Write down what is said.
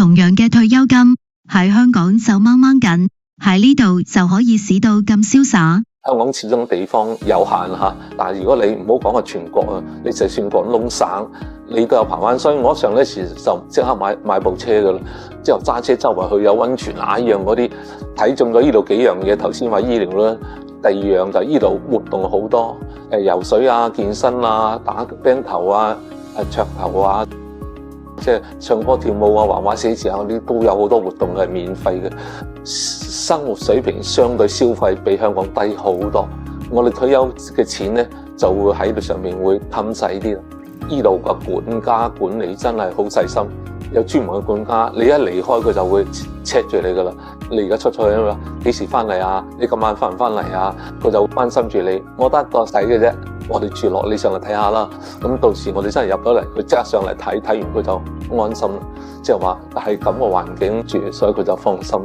同樣嘅退休金，喺香港就掹掹緊，喺呢度就可以使到咁瀟灑。香港始終地方有限嚇，但係如果你唔好講個全國啊，你就算廣東省，你都有排灣。所以我上一次就即刻買部車噶啦，之後揸車周圍去有溫泉啊，一樣嗰啲睇中咗呢度幾樣嘢。頭先話醫療啦，第二樣就呢度活動好多，游水啊、健身啊、打乒乓球啊、桌球啊，即係唱歌跳舞啊、畫畫寫字啊嗰啲都有好多活動係免費嘅。生活水平相對消費比香港低好多，我哋退休嘅錢咧就會喺度上面會襟使啲。呢度嘅管家管理真係好細心，有專門嘅管家，你一離開佢就會 check 住你噶啦。你而家出去啊嘛，幾時翻嚟啊？你今晚翻唔翻嚟啊？佢就會關心住你。我得個仔嘅啫，我哋住落，你上嚟睇下啦。咁到時我哋真係入咗嚟，佢即刻上嚟睇，睇完佢就安心，即係話係咁嘅環境住，所以佢就放心。